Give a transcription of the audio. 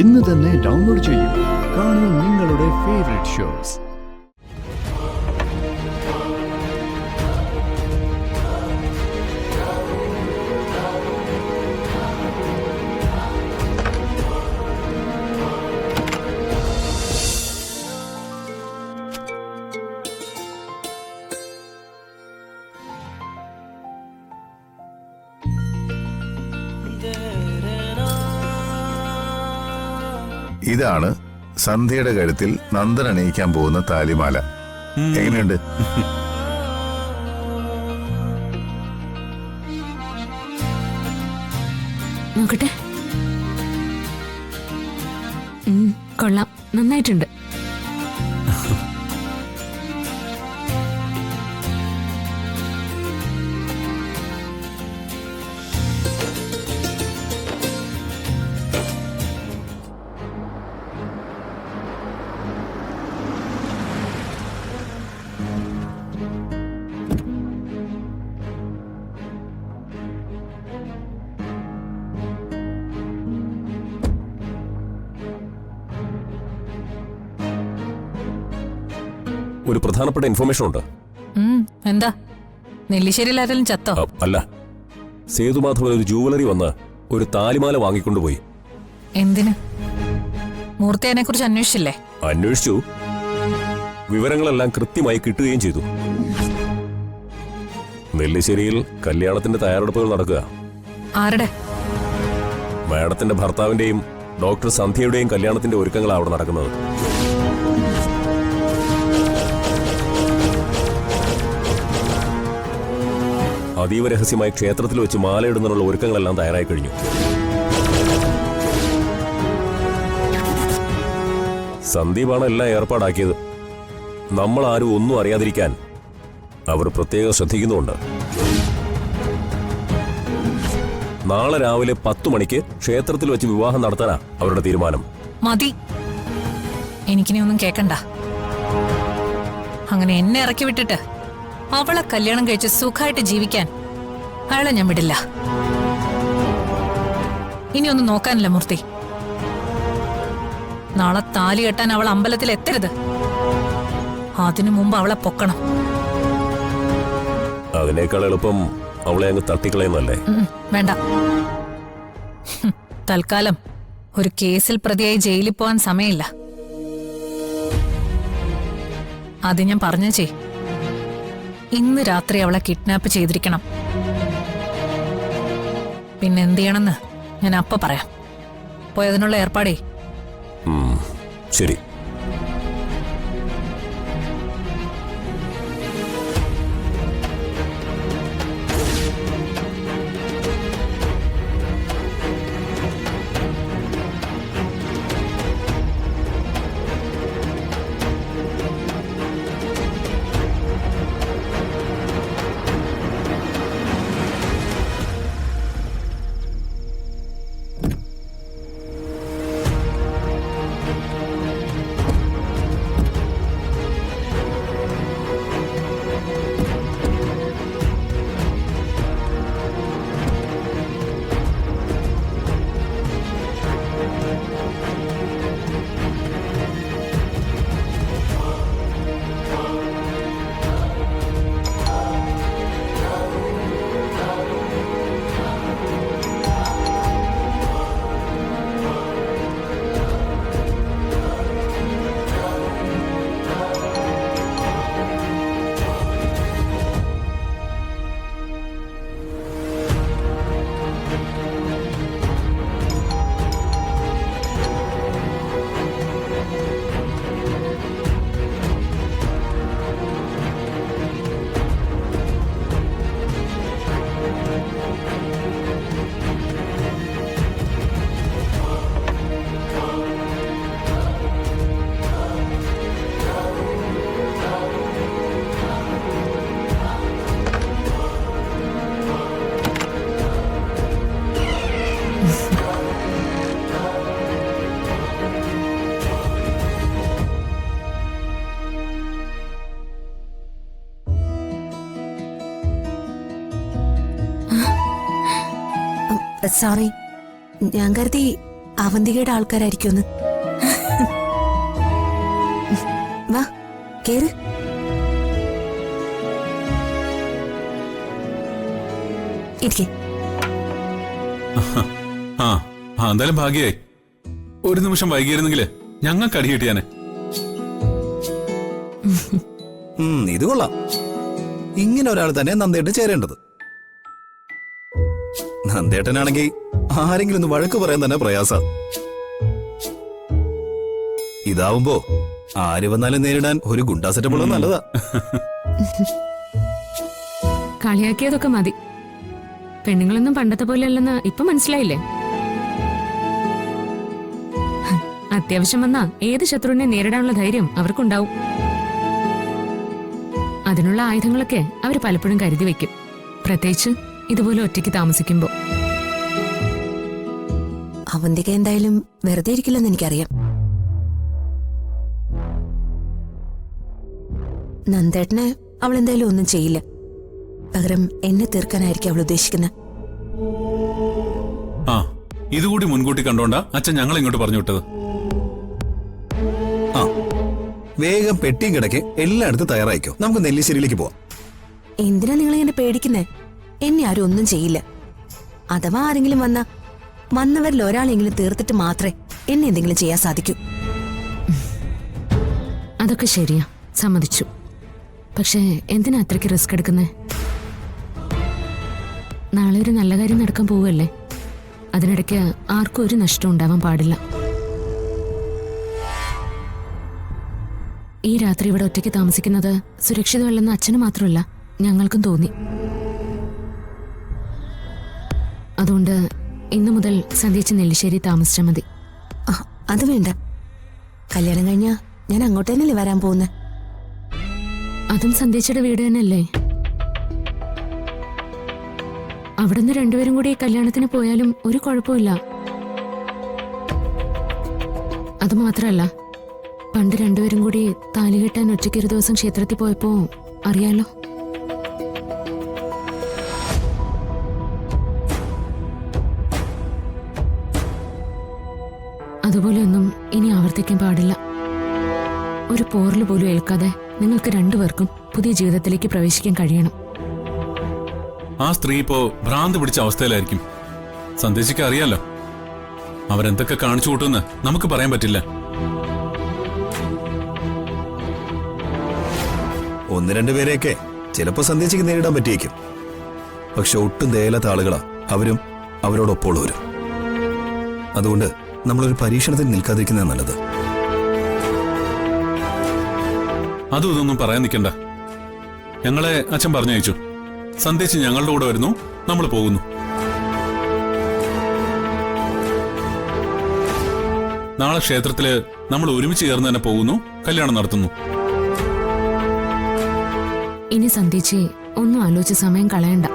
ഇന്ന് തന്നെ ഡൗൺലോഡ് ചെയ്യൂ. കാണൂ നിങ്ങളുടെ ഫേവറേറ്റ് ഷോസ്. ഇതാണ് സന്ധ്യയുടെ കഴുത്തിൽ നന്ദൻ അണിയിക്കാൻ പോകുന്ന താലിമാല. എങ്ങനെയുണ്ട്? നോക്കട്ടെ. കൊള്ളാം, നന്നായിട്ടുണ്ട്. ഒരു പ്രധാനപ്പെട്ട ഇൻഫർമേഷൻ ഉണ്ട്. എന്താ? നെല്ലിശ്ശേരിയിൽ ആരെങ്കിലും ചത്തോ? അല്ല, സേതുമാധവൻ ഒരു ജുവലറി വന്ന് ഒരു താലിമാല വാങ്ങിക്കൊണ്ടുപോയി. എന്തിന്? മൂർത്തിയെ കുറിച്ച് അന്വേഷിച്ചില്ലേ? അന്വേഷിച്ചു. വിവരങ്ങളെല്ലാം കൃത്യമായി കിട്ടുകയും ചെയ്തു. നെല്ലിശ്ശേരിയിൽ കല്യാണത്തിന്റെ തയ്യാറെടുപ്പുകൾ നടക്കുക. ആരുടെ? മാഡത്തിന്റെ ഭർത്താവിന്റെയും ഡോക്ടർ സന്ധ്യയുടെയും കല്യാണത്തിന്റെ ഒരുക്കങ്ങളാണ് അവിടെ നടക്കുന്നത്. അതീവ രഹസ്യമായി ക്ഷേത്രത്തിൽ വെച്ച് മാലയിടുന്നതിനുള്ള ഒരുക്കങ്ങളെല്ലാം തയ്യാറായി കഴിഞ്ഞു. സന്ദീപാണ് എല്ലാം ഏർപ്പാടാക്കിയത്. നമ്മൾ ആരും ഒന്നും അറിയാതിരിക്കാൻ അവർ പ്രത്യേകം ശ്രദ്ധിക്കുന്നുണ്ട്. നാളെ രാവിലെ 10 മണിക്ക് ക്ഷേത്രത്തിൽ വെച്ച് വിവാഹം നടത്താനാ അവരുടെ തീരുമാനം. മതി, എനിക്കിനി ഒന്നും കേക്കണ്ട. അങ്ങനെ എന്നെ ഇറക്കി വിട്ടിട്ട് അവളെ കല്യാണം കഴിച്ച് സുഖമായിട്ട് ജീവിക്കാൻ അയാളെ ഞാൻ വിടില്ല. ഇനിയൊന്നും നോക്കാനില്ല മൂർത്തി. നാളെ താലി കെട്ടാൻ അവൾ അമ്പലത്തിൽ എത്തരുത്. അതിനു മുമ്പ് അവളെ പൊക്കണം. അതിനേക്കാൾ എളുപ്പം അവളെ അങ്ങ് തട്ടിക്കളയുന്നല്ലേ? വേണ്ട. തൽക്കാലം ഒരു കേസിൽ പ്രതിയായി ജയിലിൽ പോകാൻ സമയമില്ല. അത് ഞാൻ പറഞ്ഞേ. ഇന്ന് രാത്രി അവളെ കിഡ്നാപ്പ് ചെയ്തിരിക്കണം. പിന്നെ എന്ത് ചെയ്യണമെന്ന് ഞാൻ അപ്പ പറയാം. പോയതിനുള്ള ഏർപ്പാടേ. ശരി. സോറി, ഞാൻ കരുതി അവന്തികയുടെ ആൾക്കാരായിരിക്കുമെന്ന്. വാ കേറ്. ഇരിക്കെ. എന്തായാലും ഭാഗ്യായി. ഒരു നിമിഷം വൈകിയിരുന്നെങ്കില് ഞങ്ങൾക്ക് അടി കിട്ടിയാനെ. ഇത് കൊള്ളാം. ഇങ്ങനെ ഒരാൾ തന്നെ നന്ദേട്ടൻ ചേരേണ്ടത്. നന്ദേട്ടനാണെങ്കിൽ ആരെങ്കിലും ഒന്ന് വഴക്ക് പറയാൻ തന്നെ പ്രയാസ. ഇതാവുമ്പോ ആര് വന്നാലും നേരിടാൻ ഒരു ഗുണ്ടാ സെറ്റപ്പ് ഉള്ളത് നല്ലതാ. കളിയാക്കിയതൊക്കെ മതി. പെണ്ണുങ്ങളൊന്നും പണ്ടത്തെ പോലെ അല്ലെന്ന് ഇപ്പൊ മനസ്സിലായില്ലേ? അത്യാവശ്യം വന്നാ ഏത് ശത്രുവിനെ നേരിടാനുള്ള ധൈര്യം അവർക്കുണ്ടാവും. അതിനുള്ള ആയുധങ്ങളൊക്കെ അവർ പലപ്പോഴും കരുതി വെക്കും, പ്രത്യേകിച്ച് ഇതുപോലെ ഒറ്റയ്ക്ക് താമസിക്കുമ്പോ. അവന്തിക എന്തായാലും വെറുതെ ഇരിക്കില്ലെന്ന് എനിക്കറിയാം. നന്ദേട്ടന് അവൾ എന്തായാലും ഒന്നും ചെയ്യില്ല. പകരം എന്നെ തീർക്കാനായിരിക്കും അവൾ ഉദ്ദേശിക്കുന്നത്. ഇതുകൂടി മുൻകൂട്ടി കണ്ടോണ്ടാ അച്ഛൻ ഞങ്ങൾ ഇങ്ങോട്ട് പറഞ്ഞു വിട്ടത്. വേഗം പെട്ടിയും കിടക്കെ എല്ലായിടത്തും തയ്യാറായിക്കോ. നമുക്ക് നെല്ലിശ്ശേരിയിലേക്ക് പോവാം. എന്തിനാ നിങ്ങൾ ഇങ്ങനെ പേടിക്കുന്നേ? എന്നെ ആരും ഒന്നും ചെയ്യില്ല. അഥവാ ആരെങ്കിലും വന്നവരിൽ ഒരാളെങ്കിലും തീർത്തിട്ട് മാത്രമേ എന്നെ എന്തെങ്കിലും ചെയ്യാൻ സാധിക്കൂ. അതൊക്കെ ശരിയാ, സമ്മതിച്ചു. പക്ഷേ എന്തിനാ അത്രയ്ക്ക് റിസ്ക് എടുക്കുന്നേ? നാളെ ഒരു നല്ല കാര്യം നടക്കാൻ പോവല്ലേ. അതിനിടയ്ക്ക് ആർക്കും ഒരു നഷ്ടം ഉണ്ടാവാൻ പാടില്ല. ഈ രാത്രി ഇവിടെ ഒറ്റയ്ക്ക് താമസിക്കുന്നത് സുരക്ഷിതമല്ലെന്ന് അച്ഛന് മാത്രമല്ല ഞങ്ങൾക്കും തോന്നി. അതുകൊണ്ട് ഇന്നു മുതൽ സന്ധ്യച്ച് നെല്ലിശ്ശേരി താമസിച്ചാൽ മതി. അത് വേണ്ട. കല്യാണം കഴിഞ്ഞാ ഞാൻ അങ്ങോട്ട് തന്നെയല്ലേ വരാൻ പോകുന്നത്. അതും സന്ധ്യച്ചയുടെ വീട് തന്നെയല്ലേ? അവിടുന്ന് രണ്ടുപേരും കൂടി കല്യാണത്തിന് പോയാലും ഒരു കുഴപ്പമില്ല. അതുമാത്രമല്ല, പണ്ട് രണ്ടുപേരും കൂടി താലി കെട്ടാൻ ഒറ്റയ്ക്ക് ഒരു ദിവസം ക്ഷേത്രത്തിൽ പോയപ്പോ അറിയാലോ. അതുപോലെയൊന്നും ഇനി ആവർത്തിക്കാൻ പാടില്ല. ഒരു പോറൽ പോലും ഏൽക്കാതെ നിങ്ങൾക്ക് രണ്ടുപേർക്കും പുതിയ ജീവിതത്തിലേക്ക് പ്രവേശിക്കാൻ കഴിയണം. ആ സ്ത്രീ ഇപ്പോ ഭ്രാന്ത് പിടിച്ച അവസ്ഥയിലായിരിക്കും. സന്ദേശിക്ക് അറിയാലോ, അവരെന്തൊക്കെ കാണിച്ചു കൂട്ടുമെന്ന് നമുക്ക് പറയാൻ പറ്റില്ല. ഒന്ന് രണ്ടുപേരെയൊക്കെ ചിലപ്പോ സന്ദേശിക്ക് നേരിടാൻ പറ്റിയേക്കും. പക്ഷെ ഒട്ടും ദയലാത്ത ആളുകളാ അവരും അവരോടൊപ്പമുള്ളവരും. അതുകൊണ്ട് നമ്മളൊരു പരീക്ഷണത്തിൽ നിൽക്കാതിരിക്കുന്നത് നല്ലത്. അതും ഇതൊന്നും പറയാൻ നിൽക്കണ്ട. ഞങ്ങളെ അച്ഛൻ പറഞ്ഞയച്ചു. സന്ദേശ് ഞങ്ങളുടെ കൂടെ വരുന്നു, നമ്മൾ പോകുന്നു. നാളെ ക്ഷേത്രത്തില് നമ്മൾ ഒരുമിച്ച് ചേർന്ന് തന്നെ പോകുന്നു, കല്യാണം നടത്തുന്നു. ഇനി സന്ധ്യച്ചി ഒന്നും ആലോചിച്ച് സമയം കളയണ്ട.